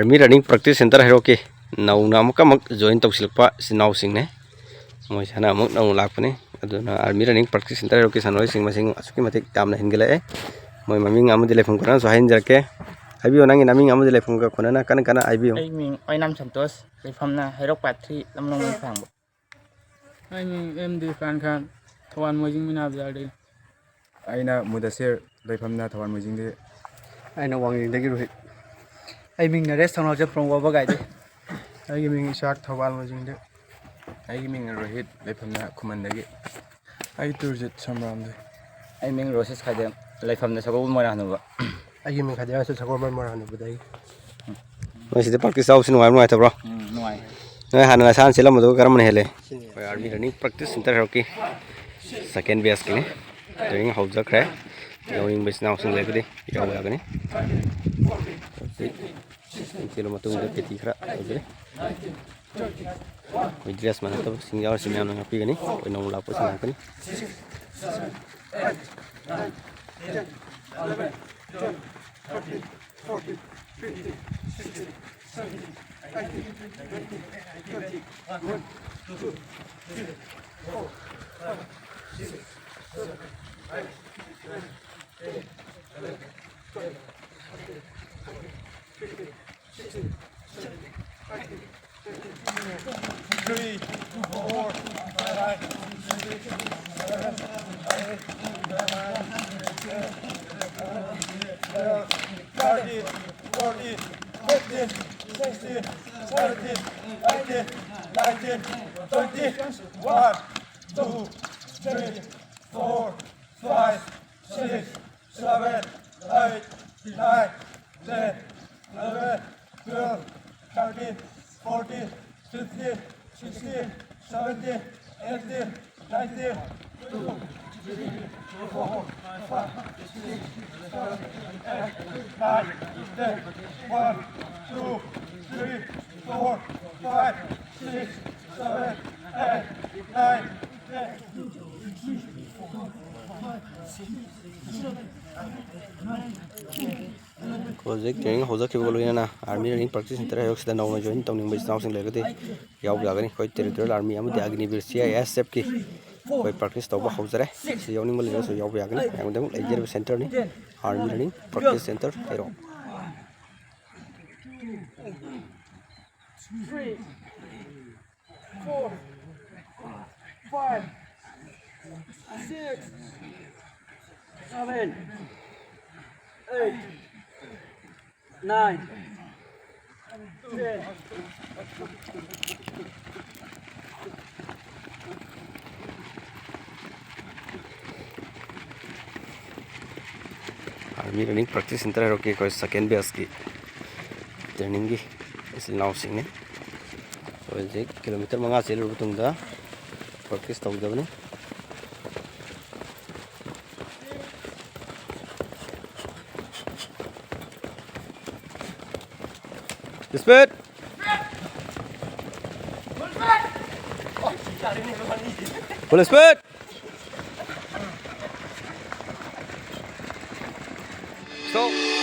Army Running Practice Center HEIROK nauna amukamak join tawsilpa sinau singne moi sana amuk nau lakpani aduna Army Running Practice Center HEIROK sanoi sing masing asuki matik tamna hingele moi maming amu telefon koran so hain jarke habiyo nangi naming amu telefon ka konana kana abiyo ai ming oinam santos leifamna HEIROK patri lamnong phangbo ai ming MD Fan Khan Thawan Mojing Mina Bazarde aina Mudasir leifamna Thawan Mojing de aina Wanging dagi Rohit ai ming Naresh Thonawje from Wabagaide ai ming Ishak Thawal Mojing de ai ming Rohit leifamna Khumandagi ai Turjit Samram de ai ming Roses Khadem leifamna Sagol Mora Hanuba ai ming Khadira se Sagol Mora Hanuba dai moi sida practice au sinu ai tabro nuai noi hananga san selam do karam hele Army Running Practice Center HEIROK second base kini doing houjakhre yawing base now sing legdi yaw lagani kilo matung de peti khra ojre koi dress mana to sing yaw sim yana ngapi gani koi nong la po sing kani project training houjakhre bolina na Army Running Practice Center HEIROK sida nauna join tawning base now sing legdi yaw lagani koi Territorial Army amudi Agniveer CISF ki koi practice tawba haujare si yawning bol so yaw yagani amudang lejer center ni Army Running Practice Center HEIROK 3 4 5 6 7 8 9 10 Army Running Practice Center HEIROK koi second base ki training gi isil now sing ne project kilometer manga chelu butungda practice tawdabani Speed! Full speed! Stop!